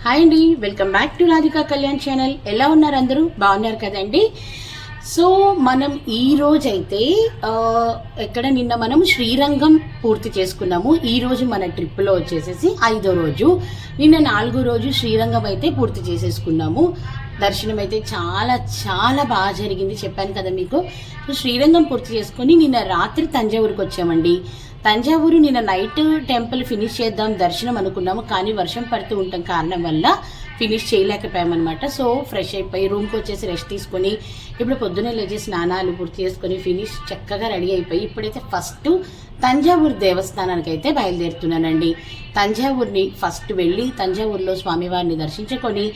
Hi అండి, welcome back to Radhika Kalyan channel. ఎలా ఉన్నారు అందరూ? బాగున్నారు కదండి. సో మనం ఈ రోజైతే నిన్న మనం శ్రీరంగం పూర్తి చేసుకున్నాము. ఈ రోజు మన ట్రిప్లో వచ్చేసేసి 5వ రోజు. నిన్న 4వ రోజు శ్రీరంగం అయితే పూర్తి చేసేసుకున్నాము. దర్శనం అయితే చాలా చాలా బాగా జరిగింది, చెప్పాను కదా మీకు. సో శ్రీరంగం పూర్తి చేసుకొని నిన్న రాత్రి తంజావూరుకి వచ్చామండి. తంజావూరు నిన్న నైట్ టెంపుల్ ఫినిష్ చేద్దాం దర్శనం అనుకున్నాము, కానీ వర్షం పడుతూ ఉండటం కారణం వల్ల ఫినిష్ చేయలేకపోయామన్నమాట. సో ఫ్రెష్ అయిపోయి రూమ్కి వచ్చేసి రెస్ట్ తీసుకొని ఇప్పుడు పొద్దున్నే లేచి స్నానాలు పూర్తి చేసుకొని ఫినిష్ చక్కగా రెడీ అయిపోయి ఇప్పుడైతే ఫస్ట్ తంజావూరు దేవస్థానానికి అయితే బయలుదేరుతున్నానండి. తంజావూరుని ఫస్ట్ వెళ్ళి తంజావూరులో స్వామివారిని దర్శించుకొని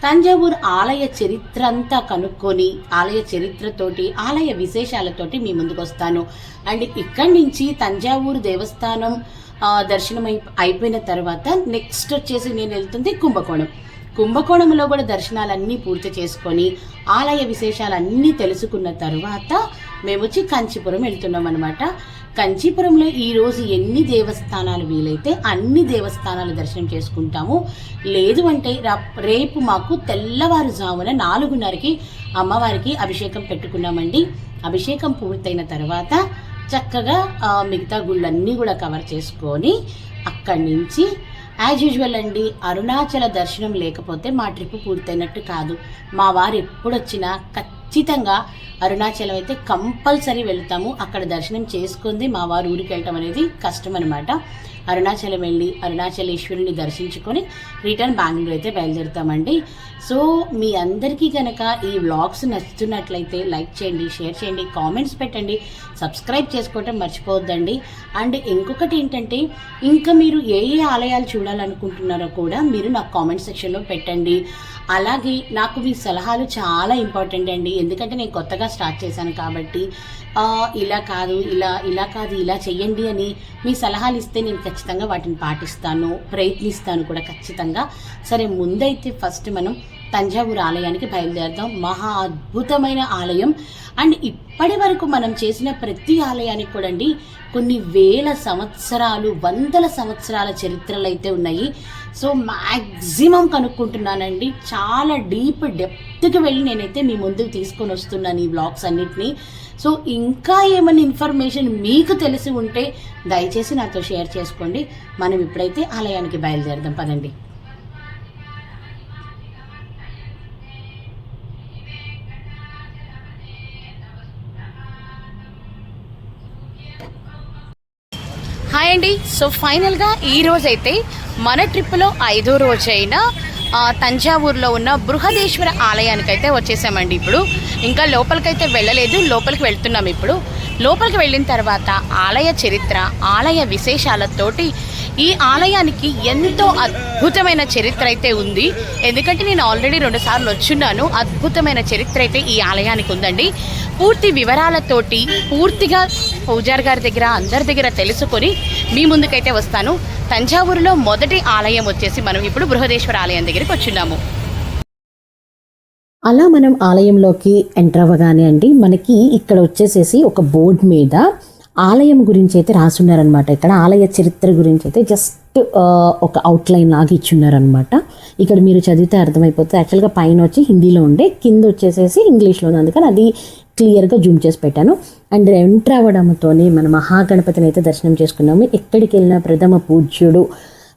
తంజావూరు ఆలయ చరిత్ర అంతా కనుక్కొని ఆలయ చరిత్రతోటి ఆలయ విశేషాలతోటి మీ ముందుకు వస్తాను. అండ్ ఇక్కడి నుంచి తంజావూరు దేవస్థానం దర్శనం అయిపోయిన తర్వాత నెక్స్ట్ వచ్చేసి నేను వెళ్తుంది కుంభకోణంలో కూడా దర్శనాలన్నీ పూర్తి చేసుకొని ఆలయ విశేషాలన్నీ తెలుసుకున్న తర్వాత మేము వచ్చి కంచిపురం వెళ్తున్నాం అనమాట. కంచిపురంలో ఈరోజు ఎన్ని దేవస్థానాలు వీలైతే అన్ని దేవస్థానాలు దర్శనం చేసుకుంటాము. లేదు అంటే రేపు మాకు తెల్లవారుజామున 4:30కి అమ్మవారికి అభిషేకం పెట్టుకున్నామండి. అభిషేకం పూర్తయిన తర్వాత చక్కగా మిగతా గుళ్ళన్నీ కూడా కవర్ చేసుకొని అక్కడి నుంచి యాజ్ యూజువల్ అండి, అరుణాచల దర్శనం లేకపోతే మా ట్రిప్ పూర్తయినట్టు కాదు. మా వారు ఎప్పుడొచ్చినా ఖచ్చితంగా అరుణాచలం అయితే కంపల్సరీ వెళ్తాము. అక్కడ దర్శనం చేసుకుంది మా వారు ఊరికి వెళ్ళటం అనేది కష్టం అనమాట. అరుణాచలం వెళ్ళి అరుణాచలేశ్వరుని దర్శించుకొని రిటర్న్ బెంగళూరు అయితే బయలుదేరుతామండి. సో మీ అందరికీ కనుక ఈ వ్లాగ్స్ నచ్చుతున్నట్లయితే లైక్ చేయండి, షేర్ చేయండి, కామెంట్స్ పెట్టండి, సబ్స్క్రైబ్ చేసుకోవటం మర్చిపోవద్దండి. అండ్ ఇంకొకటి ఏంటంటే, ఇంకా మీరు ఏ ఏ ఆలయాలు చూడాలనుకుంటున్నారో కూడా మీరు నాకు కామెంట్ సెక్షన్లో పెట్టండి. అలాగే నాకు మీ సలహాలు చాలా ఇంపార్టెంట్ అండి, ఎందుకంటే నేను కొత్తగా స్టార్ట్ చేశాను కాబట్టి ఇలా కాదు ఇలా చెయ్యండి అని మీ సలహాలు ఇస్తే నేను ఖచ్చితంగా వాటిని పాటిస్తాను, ప్రయత్నిస్తాను కూడా ఖచ్చితంగా. సరే, ముందైతే ఫస్ట్ మనం తంజావూరు ఆలయానికి బయలుదేరదాం. మహా అద్భుతమైన ఆలయం. అండ్ ఇప్పటి వరకు మనం చేసిన ప్రతి ఆలయానికి కూడా అండి కొన్ని వేల సంవత్సరాలు, వందల సంవత్సరాల చరిత్రలు అయితే ఉన్నాయి. సో మ్యాక్సిమం కనుక్కుంటున్నానండి, చాలా డెప్త్కి వెళ్ళి నేనైతే మీ ముందుకు తీసుకొని వస్తున్నాను ఈ వ్లాగ్స్ అన్నిటినీ. సో ఇంకా ఏమైనా ఇన్ఫర్మేషన్ మీకు తెలిసి ఉంటే దయచేసి నాతో షేర్ చేసుకోండి. మనం ఇప్పుడైతే ఆలయానికి బయలుదేరదాం, పదండి. హాయ్ అండి. సో ఫైనల్గా ఈరోజైతే మన ట్రిప్లో 5వ రోజైన తంజావూరులో ఉన్న బృహదేశ్వర ఆలయానికి అయితే వచ్చేసామండి. ఇప్పుడు ఇంకా లోపలికైతే వెళ్ళలేదు, లోపలికి వెళ్తున్నాం. ఇప్పుడు లోపలికి వెళ్ళిన తర్వాత ఆలయ చరిత్ర, ఆలయ విశేషాలతోటి ఈ ఆలయానికి ఎంతో అద్భుతమైన చరిత్ర అయితే ఉంది. ఎందుకంటే నేను ఆల్రెడీ 2 సార్లు వచ్చున్నాను. అద్భుతమైన చరిత్ర అయితే ఈ ఆలయానికి ఉందండి. పూర్తి వివరాలతోటి పూర్తిగా పూజారి గారి దగ్గర అందరి దగ్గర తెలుసుకొని మీ ముందుకైతే వస్తాను. తంజావూరులో మొదటి ఆలయం వచ్చేసి మనం ఇప్పుడు బృహదేశ్వర ఆలయం దగ్గరికి వచ్చున్నాము. అలా మనం ఆలయంలోకి ఎంటర్ అవ్వగానే అండి మనకి ఇక్కడ వచ్చేసేసి ఒక బోర్డు మీద ఆలయం గురించి అయితే రాసున్నారనమాట. ఇక్కడ ఆలయ చరిత్ర గురించి అయితే జస్ట్ ఒక అవుట్లైన్ లాగా ఇచ్చున్నారనమాట. ఇక్కడ మీరు చదివితే అర్థమైపోతుంది. యాక్చువల్గా పైన వచ్చి హిందీలో ఉండే, కింద వచ్చేసేసి ఇంగ్లీష్లో ఉంది, అందుకని అది క్లియర్గా జూమ్ చేసి పెట్టాను. అండ్ ఎంటర్ అవ్వడంతోనే మన మహాగణపతిని అయితే దర్శనం చేసుకున్నాము. ఎక్కడికి వెళ్ళినా ప్రథమ పూజ్యుడు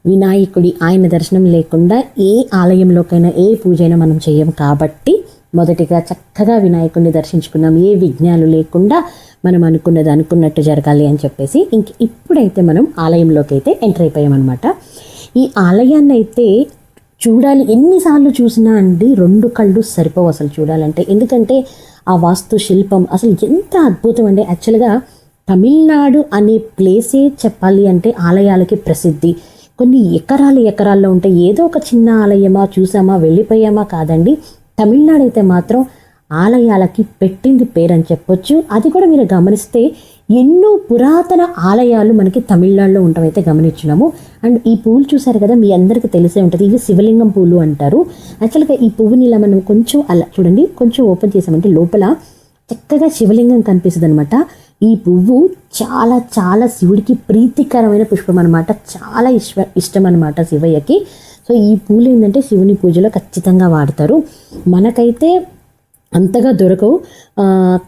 వినాయకుడి ఆయన దర్శనం లేకుండా ఏ ఆలయంలోకైనా ఏ పూజ అయినా మనం చేయము కాబట్టి మొదటిగా చక్కగా వినాయకుడిని దర్శించుకున్నాం. ఏ విఘ్నాలు లేకుండా మనం అనుకున్నది అనుకున్నట్టు జరగాలి అని చెప్పేసి ఇప్పుడైతే మనం ఆలయంలోకి అయితే ఎంటర్ అయిపోయామన్నమాట. ఈ ఆలయాన్ని అయితే చూడాలి, ఎన్నిసార్లు చూసినా అండి 2 కళ్ళు సరిపోవు అసలు చూడాలంటే. ఎందుకంటే ఆ వాస్తు శిల్పం అసలు ఎంత అద్భుతం అండి. యాక్చువల్గా తమిళనాడు అనే ప్లేసే చెప్పాలి అంటే ఆలయాలకి ప్రసిద్ధి. కొన్ని ఎకరాల్లో ఉంటాయి. ఏదో ఒక చిన్న ఆలయమా చూసామా వెళ్ళిపోయామా కాదండి, తమిళనాడు అయితే మాత్రం ఆలయాలకి పెట్టింది పేరని చెప్పొచ్చు. అది కూడా మీరు గమనిస్తే ఎన్నో పురాతన ఆలయాలు మనకి తమిళనాడులో ఉండటం అయితే గమనించినాము. అండ్ ఈ పువ్వులు చూసారు కదా, మీ అందరికీ తెలిసే ఉంటుంది, ఇవి శివలింగం పువ్వులు అంటారు. యాక్చువల్గా ఈ పువ్వుని ఇలా మనం కొంచెం అలా చూడండి, కొంచెం ఓపెన్ చేసామంటే లోపల చక్కగా శివలింగం కనిపిస్తుంది అనమాట. ఈ పువ్వు చాలా చాలా శివుడికి ప్రీతికరమైన పుష్పం అనమాట, చాలా ఇష్టం అనమాట శివయ్యకి. సో ఈ పూలు ఏంటంటే శివుని పూజలో ఖచ్చితంగా వాడతారు. మనకైతే అంతగా దొరకవు,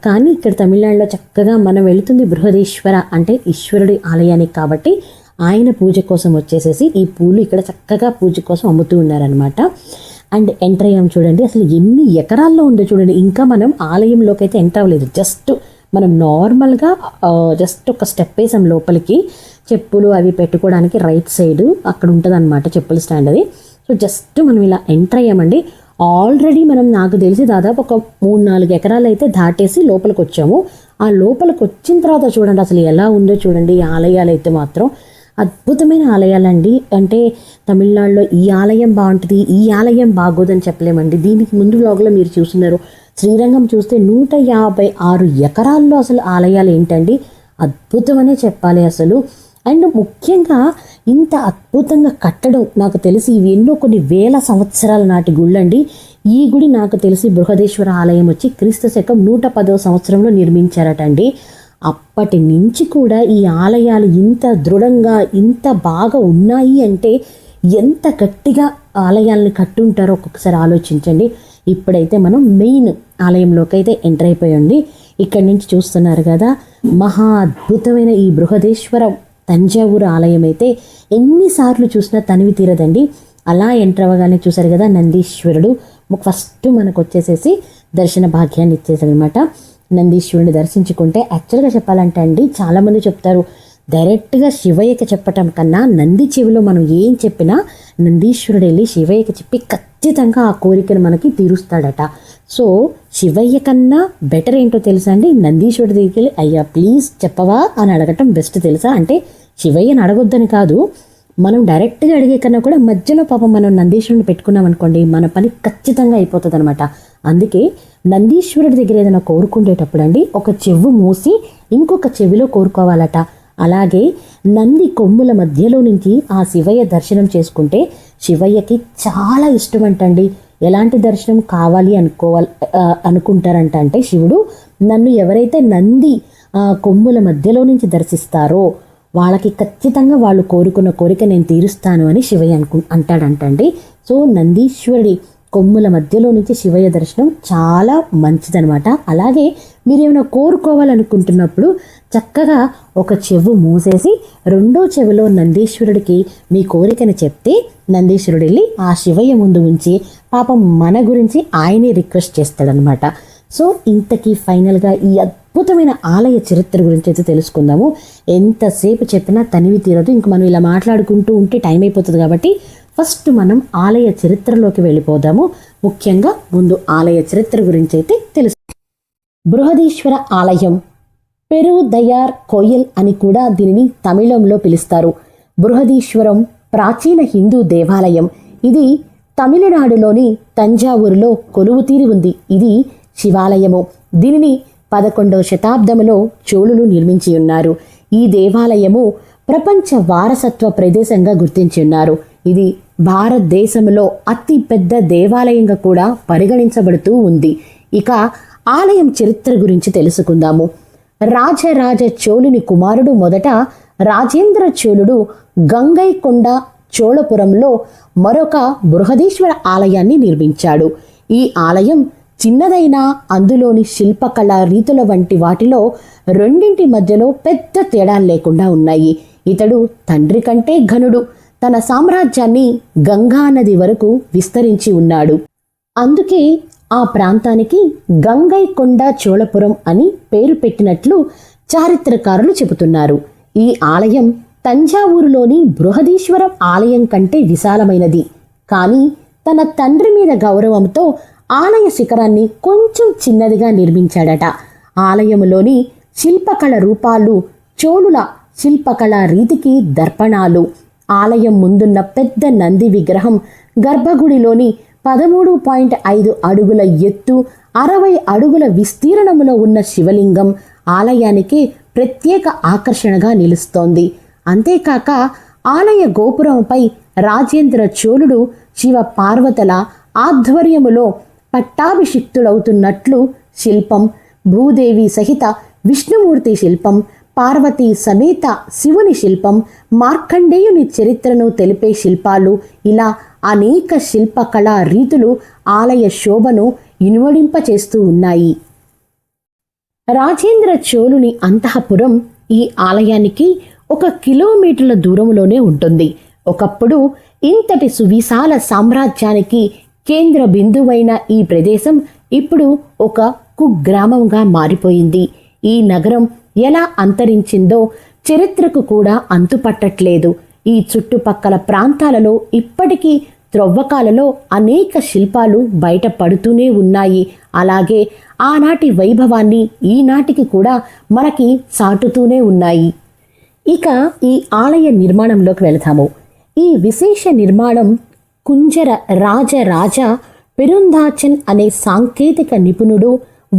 కానీ ఇక్కడ తమిళనాడులో చక్కగా మనం వెళుతుంది బృహదీశ్వర అంటే ఈశ్వరుడి ఆలయానికి కాబట్టి ఆయన పూజ కోసం వచ్చేసేసి ఈ పూలు ఇక్కడ చక్కగా పూజ కోసం అమ్ముతూ ఉన్నారనమాట. అండ్ ఎంటర్ అయ్యాం చూడండి, అసలు ఎన్ని ఎకరాల్లో ఉందో చూడండి. ఇంకా మనం ఆలయంలోకి అయితే ఎంటర్ అవ్వలేదు, జస్ట్ మనం నార్మల్గా జస్ట్ ఒక స్టెప్ వేసాం లోపలికి. చెప్పులు అవి పెట్టుకోవడానికి రైట్ సైడ్ అక్కడ ఉంటుంది అనమాట చెప్పుల స్టాండ్ అది. సో జస్ట్ మనం ఇలా ఎంటర్ అయ్యామండి. ఆల్రెడీ మనం నాకు తెలిసి దాదాపు ఒక 3-4 ఎకరాలు అయితే దాటేసి లోపలికి వచ్చాము. ఆ లోపలికి వచ్చిన తర్వాత చూడండి అసలు ఎలా ఉందో చూడండి. ఈ ఆలయాలు అయితే మాత్రం అద్భుతమైన ఆలయాలండి. అంటే తమిళనాడులో ఈ ఆలయం బాగుంటుంది, ఈ ఆలయం బాగోదని చెప్పలేమండి. దీనికి ముందు వ్లాగ్లో మీరు చూస్తున్నారు, శ్రీరంగం చూస్తే 156 ఎకరాల్లో అసలు ఆలయాలు ఏంటండి, అద్భుతమనే చెప్పాలి అసలు. అండ్ ముఖ్యంగా ఇంత అద్భుతంగా కట్టడం నాకు తెలిసి ఇవి ఎన్నో కొన్ని వేల సంవత్సరాల నాటి గుళ్ళండి. ఈ గుడి నాకు తెలిసి బృహదీశ్వర ఆలయం వచ్చి క్రీస్తు శకం 110వ సంవత్సరంలో నిర్మించారట అండి. అప్పటి నుంచి కూడా ఈ ఆలయాలు ఇంత దృఢంగా ఇంత బాగా ఉన్నాయి అంటే ఎంత గట్టిగా ఆలయాలను కట్టుంటారో ఒక్కొక్కసారి ఆలోచించండి. ఇప్పుడైతే మనం మెయిన్ ఆలయంలోకి అయితే ఎంటర్ అయిపోయింది. ఇక్కడి నుంచి చూస్తున్నారు కదా, మహా అద్భుతమైన ఈ బృహదీశ్వర తంజావూరు ఆలయం అయితే ఎన్నిసార్లు చూసినా తనివి తీరదండి. అలా ఎంటర్ అవ్వగానే చూసారు కదా నందీశ్వరుడు ఫస్ట్ మనకు వచ్చేసేసి దర్శన భాగ్యాన్ని ఇచ్చేసారనమాట. నందీశ్వరుని దర్శించుకుంటే యాక్చువల్గా చెప్పాలంటే అండి చాలామంది చెప్తారు డైరెక్ట్గా శివయ్యకి చెప్పటం కన్నా నంది చెవిలో మనం ఏం చెప్పినా నందీశ్వరుడు వెళ్ళి శివయ్యకి చెప్పి ఖచ్చితంగా ఆ కోరికను మనకి తీరుస్తాడట. సో శివయ్య కన్నా బెటర్ ఏంటో తెలుసా అండి, నందీశ్వరుడి దగ్గరికి వెళ్ళి అయ్యా ప్లీజ్ చెప్పవా అని అడగటం బెస్ట్ తెలుసా. అంటే శివయ్యని అడగొద్దని కాదు, మనం డైరెక్ట్గా అడిగే కన్నా కూడా మధ్యలో పాపం మనం నందీశ్వరుని పెట్టుకున్నాం అనుకోండి మన పని ఖచ్చితంగా అయిపోతుంది అనమాట. అందుకే నందీశ్వరుడి దగ్గర ఏదైనా కోరుకునేటప్పుడు అండి ఒక చెవు మూసి ఇంకొక చెవిలో కోరుకోవాలట. అలాగే నంది కొమ్ముల మధ్యలో నుంచి ఆ శివయ్య దర్శనం చేసుకుంటే శివయ్యకి చాలా ఇష్టం అంటండి. ఎలాంటి దర్శనం కావాలి అనుకుంటారంట అంటే శివుడు నన్ను ఎవరైతే నంది కొమ్ముల మధ్యలో నుంచి దర్శిస్తారో వాళ్ళకి ఖచ్చితంగా వాళ్ళు కోరుకున్న కోరిక నేను తీరుస్తాను అని శివయ్య అంటాడంటండి. సో నందీశ్వరుడి కొమ్ముల మధ్యలో నుంచి శివయ్య దర్శనం చాలా మంచిదనమాట. అలాగే మీరేమైనా కోరుకోవాలనుకుంటున్నప్పుడు చక్కగా ఒక చెవు మూసేసి రెండో చెవిలో నందీశ్వరుడికి మీ కోరికను చెప్తే నందీశ్వరుడు వెళ్ళి ఆ శివయ్య ముందు ఉంచి పాపం మన గురించి ఆయనే రిక్వెస్ట్ చేస్తాడనమాట. సో ఇంతకీ ఫైనల్గా ఈ అద్భుతమైన ఆలయ చరిత్ర గురించి అయితే తెలుసుకుందాము. ఎంతసేపు చెప్పినా తనివి తీరదు, ఇంక మనం ఇలా మాట్లాడుకుంటూ ఉంటే టైం అయిపోతుంది. కాబట్టి ఫస్ట్ మనం ఆలయ చరిత్రలోకి వెళ్ళిపోదాము. ముఖ్యంగా ముందు ఆలయ చరిత్ర గురించి అయితే తెలుసు. బృహదీశ్వర ఆలయం పెరుదయార్ కోయిల్ అని కూడా దీనిని తమిళంలో పిలుస్తారు. బృహదీశ్వరం ప్రాచీన హిందూ దేవాలయం. ఇది తమిళనాడులోని తంజావూరులో కొలువుతీరి ఉంది. ఇది శివాలయము. దీనిని 11వ శతాబ్దంలో చోళులు నిర్మించి ఉన్నారు. ఈ దేవాలయము ప్రపంచ వారసత్వ ప్రదేశంగా గుర్తించి ఉన్నారు. ఇది భారతదేశంలో అతి పెద్ద దేవాలయంగా కూడా పరిగణించబడుతూ ఉంది. ఇక ఆలయం చరిత్ర గురించి తెలుసుకుందాము. రాజరాజ చోళుని కుమారుడు మొదట రాజేంద్ర చోళుడు గంగైకొండ చోళపురంలో మరొక బృహదీశ్వర ఆలయాన్ని నిర్మించాడు. ఈ ఆలయం చిన్నదైనా అందులోని శిల్పకళా రీతుల వంటి వాటిలో రెండింటి మధ్యలో పెద్ద తేడా లేకుండా ఉన్నాయి. ఇతడు తండ్రి కంటే ఘనుడు. తన సామ్రాజ్యాన్ని గంగా నది వరకు విస్తరించి ఉన్నాడు. అందుకే ఆ ప్రాంతానికి గంగైకొండ చోళపురం అని పేరు పెట్టినట్లు చారిత్రకారులు చెబుతున్నారు. ఈ ఆలయం తంజావూరులోని బృహదీశ్వరం ఆలయం కంటే విశాలమైనది. కానీ తన తండ్రి మీద గౌరవంతో ఆలయ శిఖరాన్ని కొంచెం చిన్నదిగా నిర్మించాడట. ఆలయంలోని శిల్పకళ రూపాలు చోళుల శిల్పకళా రీతికి దర్పణాలు. ఆలయం ముందున్న పెద్ద నంది విగ్రహం, గర్భగుడిలోని 13.5 అడుగుల ఎత్తు, 60 అడుగుల విస్తీర్ణములో ఉన్న శివలింగం ఆలయానికి ప్రత్యేక ఆకర్షణగా నిలుస్తోంది. అంతేకాక ఆలయ గోపురంపై రాజేంద్ర చోళుడు శివ పార్వతుల ఆధ్వర్యములో పట్టాభిషిక్తుడవుతున్నట్లు శిల్పం భూదేవి సహిత విష్ణుమూర్తి శిల్పం, పార్వతీ సమేత శివుని శిల్పం, మార్కండేయుని చరిత్రను తెలిపే శిల్పాలు, ఇలా అనేక శిల్పకళా రీతులు ఆలయ శోభను ఇనుమడింపచేస్తూ ఉన్నాయి. రాజేంద్ర చోళుని అంతఃపురం ఈ ఆలయానికి 1 కిలోమీటర్ల దూరంలోనే ఉంటుంది. ఒకప్పుడు ఇంతటి సువిశాల సామ్రాజ్యానికి కేంద్ర బిందువైన ఈ ప్రదేశం ఇప్పుడు ఒక కుగ్రామంగా మారిపోయింది. ఈ నగరం ఎలా అంతరించిందో చరిత్రకు కూడా అంతుపట్టట్లేదు. ఈ చుట్టుపక్కల ప్రాంతాలలో ఇప్పటికీ త్రవ్వకాలలో అనేక శిల్పాలు బయటపడుతూనే ఉన్నాయి. అలాగే ఆనాటి వైభవాన్ని ఈనాటికి కూడా మనకి చాటుతూనే ఉన్నాయి. ఇక ఈ ఆలయ నిర్మాణంలోకి వెళతాము. ఈ విశేష నిర్మాణం కుంజర రాజరాజ పెరుందాచన్ అనే సాంకేతిక నిపుణుడు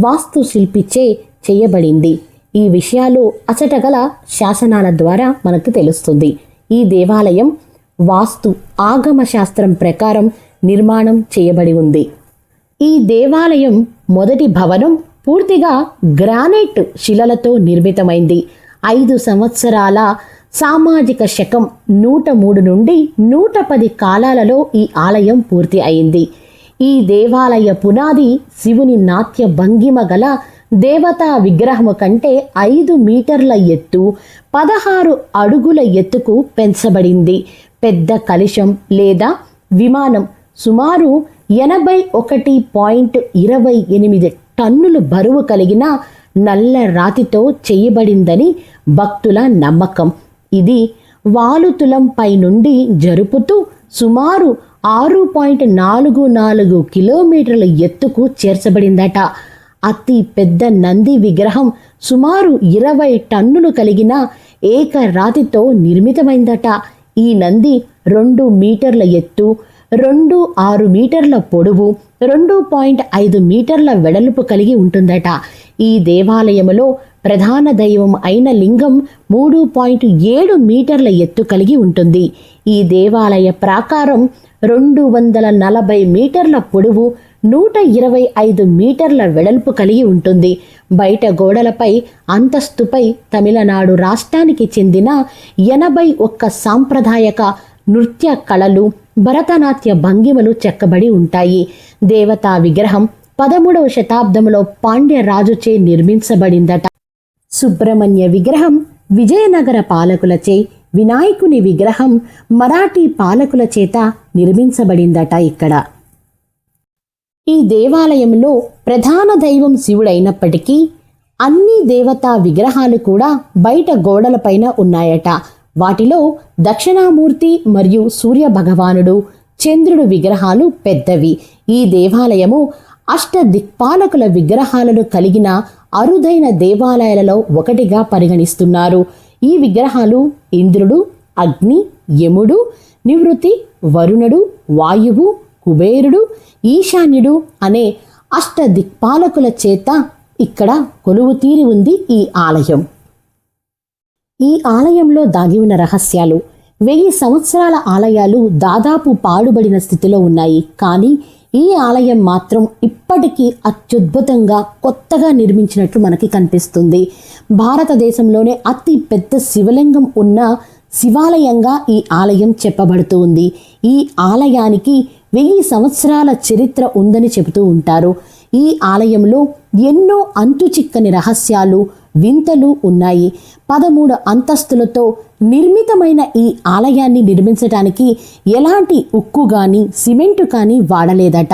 వాస్తుశిల్పిచే చేయబడింది. ఈ విషయాలు అచటగల శాసనాల ద్వారా మనకు తెలుస్తుంది. ఈ దేవాలయం వాస్తు ఆగమ శాస్త్రం ప్రకారం నిర్మాణం చేయబడి ఉంది. ఈ దేవాలయం మొదటి భవనం పూర్తిగా గ్రానైట్ శిలలతో నిర్మితమైంది. 5 సంవత్సరాల సామాజిక శకం 103 నుండి 110 కాలాలలో ఈ ఆలయం పూర్తి అయింది. ఈ దేవాలయ పునాది శివుని నాట్య భంగిమ గల దేవతా విగ్రహము కంటే 5 మీటర్ల ఎత్తు, 16 అడుగుల ఎత్తుకు పెంచబడింది. పెద్ద కలశం లేదా విమానం సుమారు 81.28 టన్నులు బరువు కలిగిన నల్ల రాతితో చేయబడిందని భక్తుల నమ్మకం. ఇది వాలుతులంపై నుండి జరుపుతూ సుమారు 6.44 కిలోమీటర్ల ఎత్తుకు చేర్చబడిందట. అతి పెద్ద నంది విగ్రహం సుమారు 20 టన్నులు కలిగిన ఏక రాతితో నిర్మితమైందట. ఈ నంది 2 మీటర్ల ఎత్తు, 6 మీటర్ల పొడవు, 2.5 మీటర్ల వెడల్పు కలిగి ఉంటుందట. ఈ దేవాలయములో ప్రధాన దైవం అయిన లింగం 3.7 మీటర్ల ఎత్తు కలిగి ఉంటుంది. ఈ దేవాలయ ప్రాకారం 240 మీటర్ల పొడవు, 125 మీటర్ల వెడల్పు కలిగి ఉంటుంది. బయట గోడలపై అంతస్తుపై తమిళనాడు రాష్ట్రానికి చెందిన 81 సాంప్రదాయక నృత్య కళలు, భరతనాట్య భంగిమలు చెక్కబడి ఉంటాయి. దేవతా విగ్రహం 13వ శతాబ్దంలో పాండ్య రాజుచే నిర్మించబడిందట. సుబ్రహ్మణ్య విగ్రహం విజయనగర పాలకులచే, వినాయకుని విగ్రహం మరాఠీ పాలకుల చేత నిర్మించబడిందట. ఇక్కడ ఈ దేవాలయంలో ప్రధాన దైవం శివుడైనప్పటికీ అన్ని దేవతా విగ్రహాలు కూడా బయట గోడలపైన ఉన్నాయట. వాటిలో దక్షిణామూర్తి మరియు సూర్య భగవానుడు, చంద్రుడు విగ్రహాలు పెద్దవి. ఈ దేవాలయము అష్టదిక్పాలకుల విగ్రహాలను కలిగిన అరుదైన దేవాలయాలలో ఒకటిగా పరిగణిస్తున్నారు. ఈ విగ్రహాలు ఇంద్రుడు, అగ్ని, యముడు, నివృత్తి, వరుణుడు, వాయువు, కుబేరుడు, ఈశాన్యుడు అనే అష్టదిక్పాలకుల చేత ఇక్కడ కొలువు తీరి ఉంది ఈ ఆలయం. ఈ ఆలయంలో దాగి ఉన్న రహస్యాలు. 1000 సంవత్సరాల ఆలయాలు దాదాపు పాడుబడిన స్థితిలో ఉన్నాయి. కానీ ఈ ఆలయం మాత్రం ఇప్పటికీ అత్యద్భుతంగా కొత్తగా నిర్మించినట్లు మనకి కనిపిస్తుంది. భారతదేశంలోనే అతి పెద్ద శివలింగం ఉన్న శివాలయంగా ఈ ఆలయం చెప్పబడుతూ ఉంది. ఈ ఆలయానికి 1000 సంవత్సరాల చరిత్ర ఉందని చెబుతూ ఉంటారు. ఈ ఆలయంలో ఎన్నో అంతుచిక్కని రహస్యాలు, వింతలు ఉన్నాయి. 13 అంతస్తులతో నిర్మితమైన ఈ ఆలయాన్ని నిర్మించడానికి ఎలాంటి ఉక్కు కానీ సిమెంటు కానీ వాడలేదట.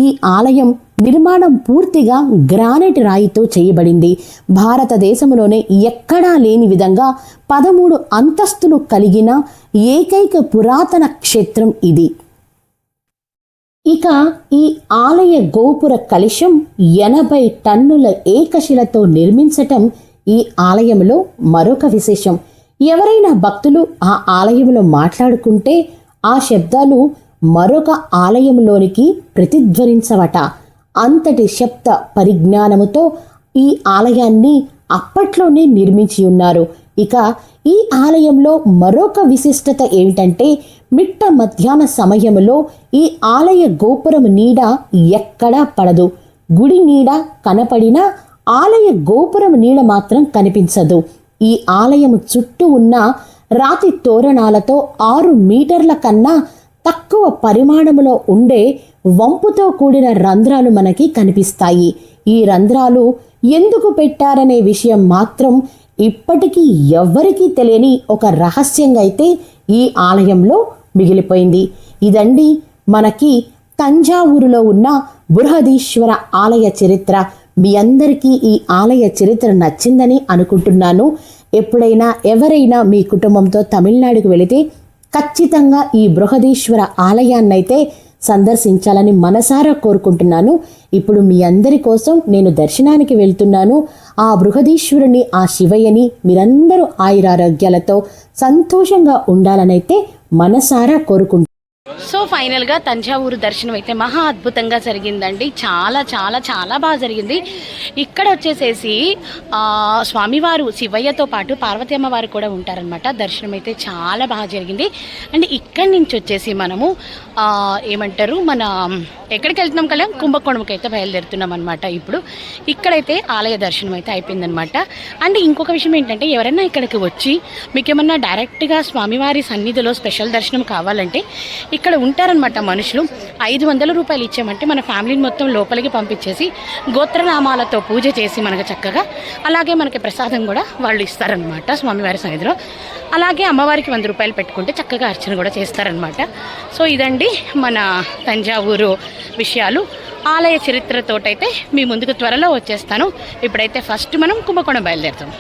ఈ ఆలయం నిర్మాణం పూర్తిగా గ్రానైట్ రాయితో చేయబడింది. భారతదేశంలోనే ఎక్కడా లేని విధంగా 13 అంతస్తులు కలిగిన ఏకైక పురాతన క్షేత్రం ఇది. ఇక ఈ ఆలయ గోపుర కలశం 80 టన్నుల ఏకశిలతో నిర్మించటం ఈ ఆలయంలో మరొక విశేషం. ఎవరైనా భక్తులు ఆ ఆలయంలో మాట్లాడుకుంటే ఆ శబ్దాలు మరొక ఆలయంలోనికి ప్రతిధ్వనించవట. అంతటి శబ్ద పరిజ్ఞానముతో ఈ ఆలయాన్ని అప్పట్లోనే నిర్మించి ఉన్నారు. ఇక ఈ ఆలయంలో మరొక విశిష్టత ఏమిటంటే మిట్ట మధ్యాహ్న సమయంలో ఈ ఆలయ గోపురం నీడ ఎక్కడా పడదు. గుడి నీడ కనపడినా ఆలయ గోపురం నీడ మాత్రం కనిపించదు. ఈ ఆలయం చుట్టూ ఉన్న రాతి తోరణాలతో 6 మీటర్ల కన్నా తక్కువ పరిమాణంలో ఉండే వంపుతో కూడిన రంధ్రాలు మనకి కనిపిస్తాయి. ఈ రంధ్రాలు ఎందుకు పెట్టారనే విషయం మాత్రం ఇప్పటికీ ఎవ్వరికీ తెలియని ఒక రహస్యంగా అయితే ఈ ఆలయంలో మిగిలిపోయింది. ఇదండి మనకి తంజావూరులో ఉన్న బృహదీశ్వర ఆలయ చరిత్ర. మీ అందరికీ ఈ ఆలయ చరిత్ర నచ్చిందని అనుకుంటున్నాను. ఎప్పుడైనా ఎవరైనా మీ కుటుంబంతో తమిళనాడుకు వెళితే ఖచ్చితంగా ఈ బృహదీశ్వర ఆలయాన్నైతే సందర్శించాలని మనసారా కోరుకుంటున్నాను. ఇప్పుడు మీ అందరి కోసం నేను దర్శనానికి వెళ్తున్నాను. ఆ బృహదీశ్వరుని, ఆ శివయ్యని మీరందరూ ఆయురారోగ్యాలతో సంతోషంగా ఉండాలనైతే మనసారా కోరుకుంటున్నాను. సో ఫైనల్గా తంజావూరు దర్శనం అయితే మహా అద్భుతంగా జరిగిందండి. చాలా చాలా చాలా బాగా జరిగింది. ఇక్కడ వచ్చేసేసి స్వామివారు శివయ్యతో పాటు పార్వతీ అమ్మవారు కూడా ఉంటారనమాట. దర్శనం అయితే చాలా బాగా జరిగింది. అండ్ ఇక్కడి నుంచి వచ్చేసి మనము ఏమంటారు, మన ఎక్కడికి వెళ్తున్నాం కళ్యాణ్, కుంభకోణంకి అయితే బయలుదేరుతున్నాం అనమాట. ఇప్పుడు ఇక్కడైతే ఆలయ దర్శనం అయితే అయిపోయిందనమాట. అండ్ ఇంకొక విషయం ఏంటంటే, ఎవరైనా ఇక్కడికి వచ్చి మీకు ఏమన్నా డైరెక్ట్గా స్వామివారి సన్నిధిలో స్పెషల్ దర్శనం కావాలంటే ఇక్కడ ఉంటారనమాట మనుషులు. 500 రూపాయలు ఇచ్చామంటే మన ఫ్యామిలీని మొత్తం లోపలికి పంపించేసి గోత్రనామాలతో పూజ చేసి మనకు చక్కగా, అలాగే మనకి ప్రసాదం కూడా వాళ్ళు ఇస్తారనమాట స్వామివారి సన్నిధిలో. అలాగే అమ్మవారికి 100 రూపాయలు పెట్టుకుంటే చక్కగా అర్చన కూడా చేస్తారనమాట. సో ఇదండి మన తంజావూరు విషయాలు. ఆలయ చరిత్రతోటైతే మీ ముందుకు త్వరలో వచ్చేస్తాను. ఇప్పుడైతే ఫస్ట్ మనం కుంభకోణం బయలుదేరుతాం.